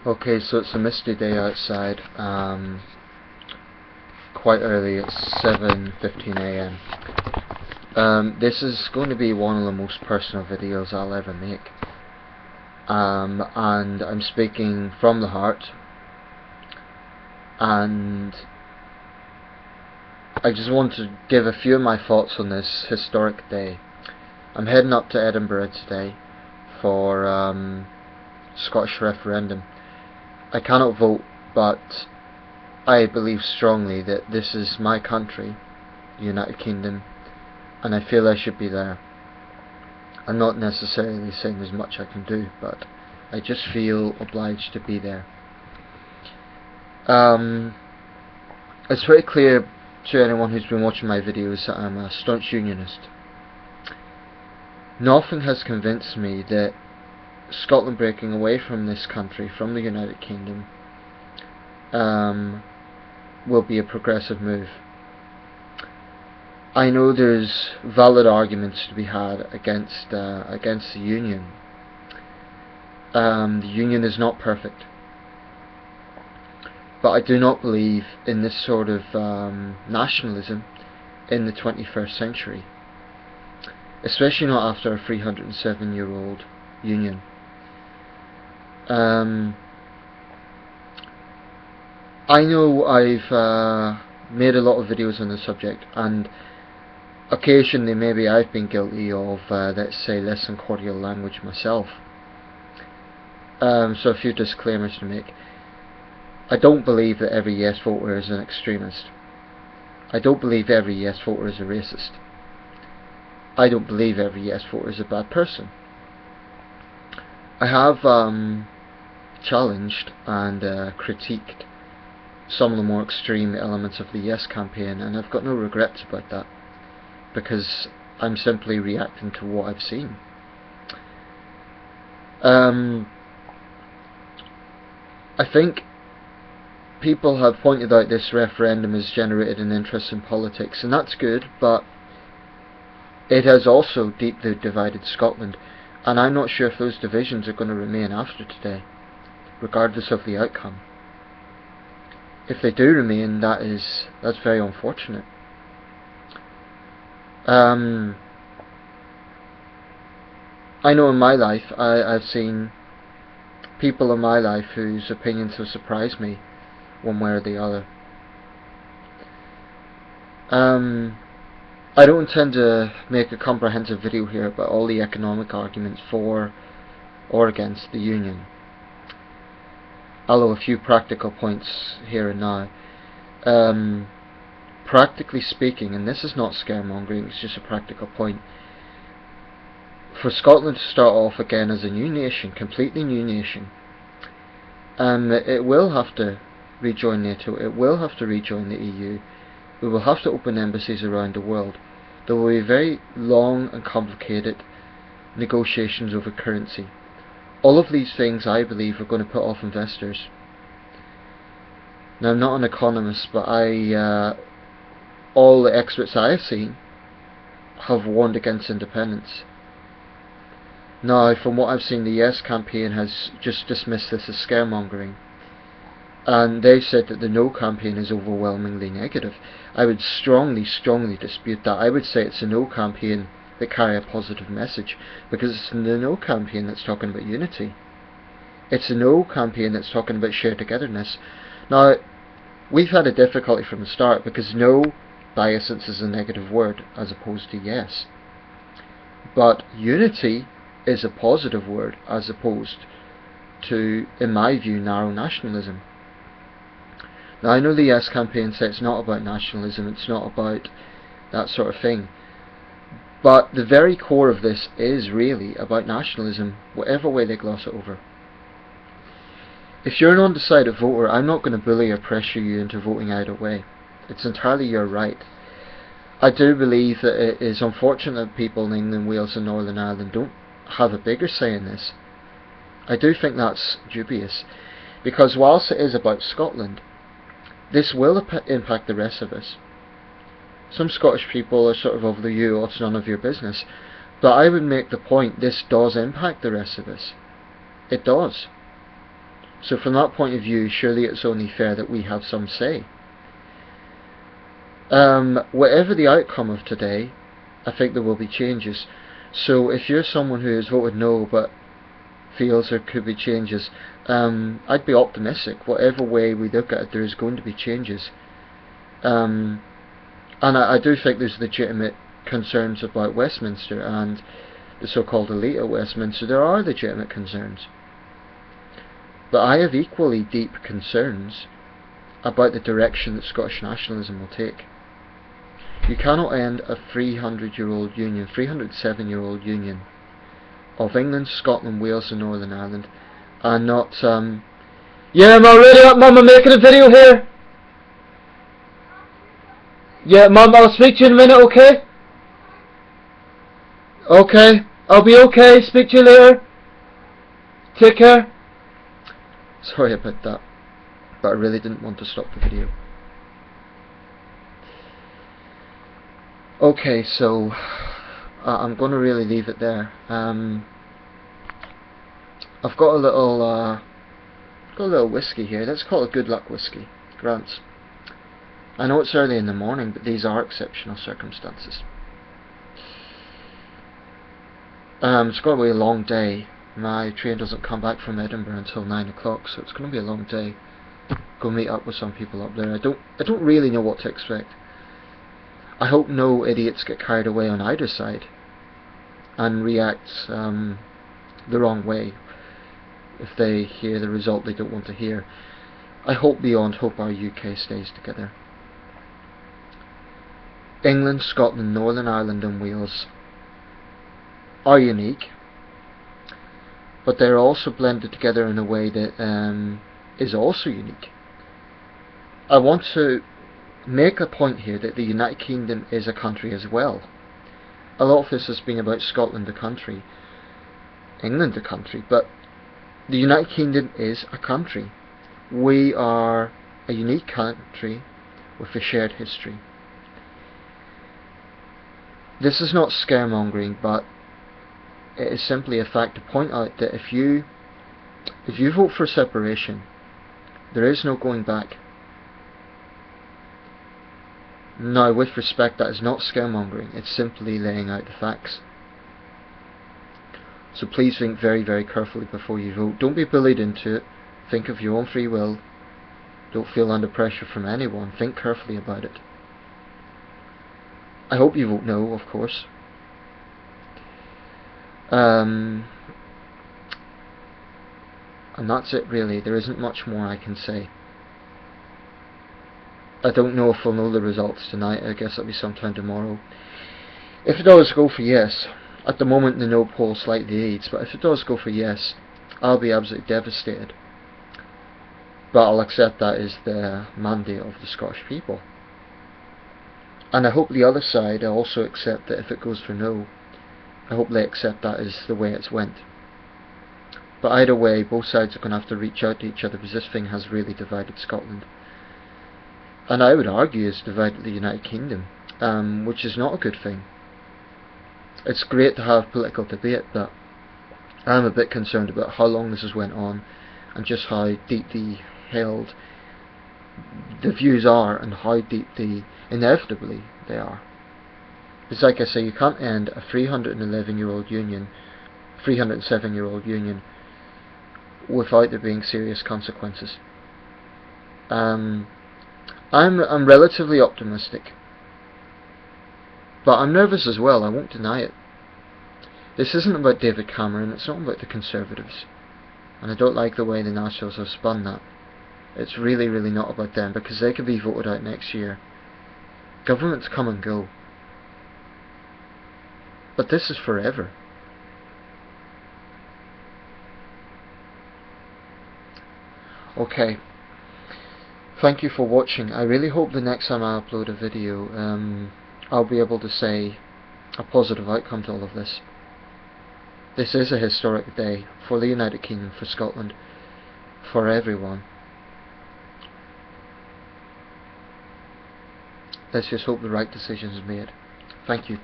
Okay, so it's a misty day outside, quite early, it's 7:15 a.m. This is going to be one of the most personal videos I'll ever make, and I'm speaking from the heart, and I just want to give a few of my thoughts on this historic day. I'm heading up to Edinburgh today for Scottish referendum. I cannot vote, but I believe strongly that this is my country, the United Kingdom, and I feel I should be there. I'm not necessarily saying there's much I can do, but I just feel obliged to be there. It's very clear to anyone who's been watching my videos that I'm a staunch unionist. Nothing has convinced me that Scotland breaking away from this country, from the United Kingdom, will be a progressive move. I know there's valid arguments to be had against the Union. The Union is not perfect, but I do not believe in this sort of nationalism in the 21st century, especially not after a 307-year-old Union. I know I've made a lot of videos on the subject, and occasionally maybe I've been guilty of, let's say, less than cordial language myself. So a few disclaimers to make. I don't believe that every yes voter is an extremist. I don't believe every yes voter is a racist. I don't believe every yes voter is a bad person. I have challenged and critiqued some of the more extreme elements of the Yes campaign, and I've got no regrets about that, because I'm simply reacting to what I've seen. I think people have pointed out this referendum has generated an interest in politics, and that's good, but it has also deeply divided Scotland, and I'm not sure if those divisions are going to remain after today, regardless of the outcome. If they do remain, that's very unfortunate. I know in my life I've seen people in my life whose opinions have surprised me one way or the other. I don't intend to make a comprehensive video here about all the economic arguments for or against the Union, although a few practical points here and now. Practically speaking, and this is not scaremongering, it's just a practical point, for Scotland to start off again as a new nation, completely new nation, it will have to rejoin NATO, it will have to rejoin the EU, we will have to open embassies around the world. There will be very long and complicated negotiations over currency. All of these things, I believe, are going to put off investors. Now, I'm not an economist, but all the experts I have seen have warned against independence. Now, from what I've seen, the Yes campaign has just dismissed this as scaremongering, and they've said that the No campaign is overwhelmingly negative. I would strongly dispute that. I would say it's a No campaign that carry a positive message, because it's the No campaign that's talking about unity. It's a No campaign that's talking about shared togetherness. Now, we've had a difficulty from the start, because No, by essence, is a negative word as opposed to yes. But unity is a positive word as opposed to, in my view, narrow nationalism. Now, I know the Yes campaign says it's not about nationalism, it's not about that sort of thing, but the very core of this is really about nationalism, whatever way they gloss it over. If you're an undecided voter, I'm not going to bully or pressure you into voting either way. It's entirely your right. I do believe that it is unfortunate that people in England, Wales and Northern Ireland don't have a bigger say in this. I do think that's dubious, because whilst it is about Scotland, this will impact the rest of us. Some Scottish people are sort of the you, it's none of your business, but I would make the point this does impact the rest of us. It does. So from that point of view, surely it's only fair that we have some say. Whatever the outcome of today, I think there will be changes. So if you're someone who has voted no but feels there could be changes, I'd be optimistic. Whatever way we look at it, there is going to be changes. And I do think there's legitimate concerns about Westminster and the so-called elite at Westminster. There are legitimate concerns. But I have equally deep concerns about the direction that Scottish nationalism will take. You cannot end a 300-year-old union, 307-year-old union of England, Scotland, Wales and Northern Ireland and not, yeah, am I ready up, Mum? I'm making a video here. Yeah, Mum, I'll speak to you in a minute, okay? Okay, I'll be okay, speak to you later. Take care. Sorry about that, but I really didn't want to stop the video. Okay, so I'm going to really leave it there. I've got a little whiskey here. Let's call it good luck whiskey. Grants. I know it's early in the morning, but these are exceptional circumstances. It's going to be a long day. My train doesn't come back from Edinburgh until 9 o'clock, so it's going to be a long day. Go meet up with some people up there. I don't really know what to expect. I hope no idiots get carried away on either side and react the wrong way if they hear the result they don't want to hear. I hope beyond hope our UK stays together. England, Scotland, Northern Ireland and Wales are unique, but they're also blended together in a way that is also unique. I want to make a point here that the United Kingdom is a country as well. A lot of this has been about Scotland the country, England the country, but the United Kingdom is a country. We are a unique country with a shared history. This is not scaremongering, but it is simply a fact to point out that if you vote for separation, there is no going back. Now, with respect, that is not scaremongering, it's simply laying out the facts. So please think very, very carefully before you vote. Don't be bullied into it. Think of your own free will. Don't feel under pressure from anyone. Think carefully about it. I hope you vote no, of course. And that's it really. There isn't much more I can say. I don't know if we'll know the results tonight. I guess it'll be sometime tomorrow. If it does go for yes, at the moment the no poll slightly leads, but if it does go for yes, I'll be absolutely devastated. But I'll accept that is the mandate of the Scottish people. And I hope the other side also accept that if it goes for no, I hope they accept that as the way it's went. But either way, both sides are going to have to reach out to each other, because this thing has really divided Scotland. And I would argue it's divided the United Kingdom, which is not a good thing. It's great to have political debate, but I'm a bit concerned about how long this has went on and just how deeply held the views are and how deeply, inevitably, they are. It's like I say, you can't end a 311-year-old union, 307-year-old union, without there being serious consequences. I'm relatively optimistic, but I'm nervous as well, I won't deny it. This isn't about David Cameron, it's not about the Conservatives, and I don't like the way the Nationals have spun that. It's really, really not about them, because they could be voted out next year. Governments come and go, but this is forever. Okay. Thank you for watching. I really hope the next time I upload a video, I'll be able to say a positive outcome to all of this. This is a historic day for the United Kingdom, for Scotland, for everyone. Let's just hope the right decision is made. Thank you.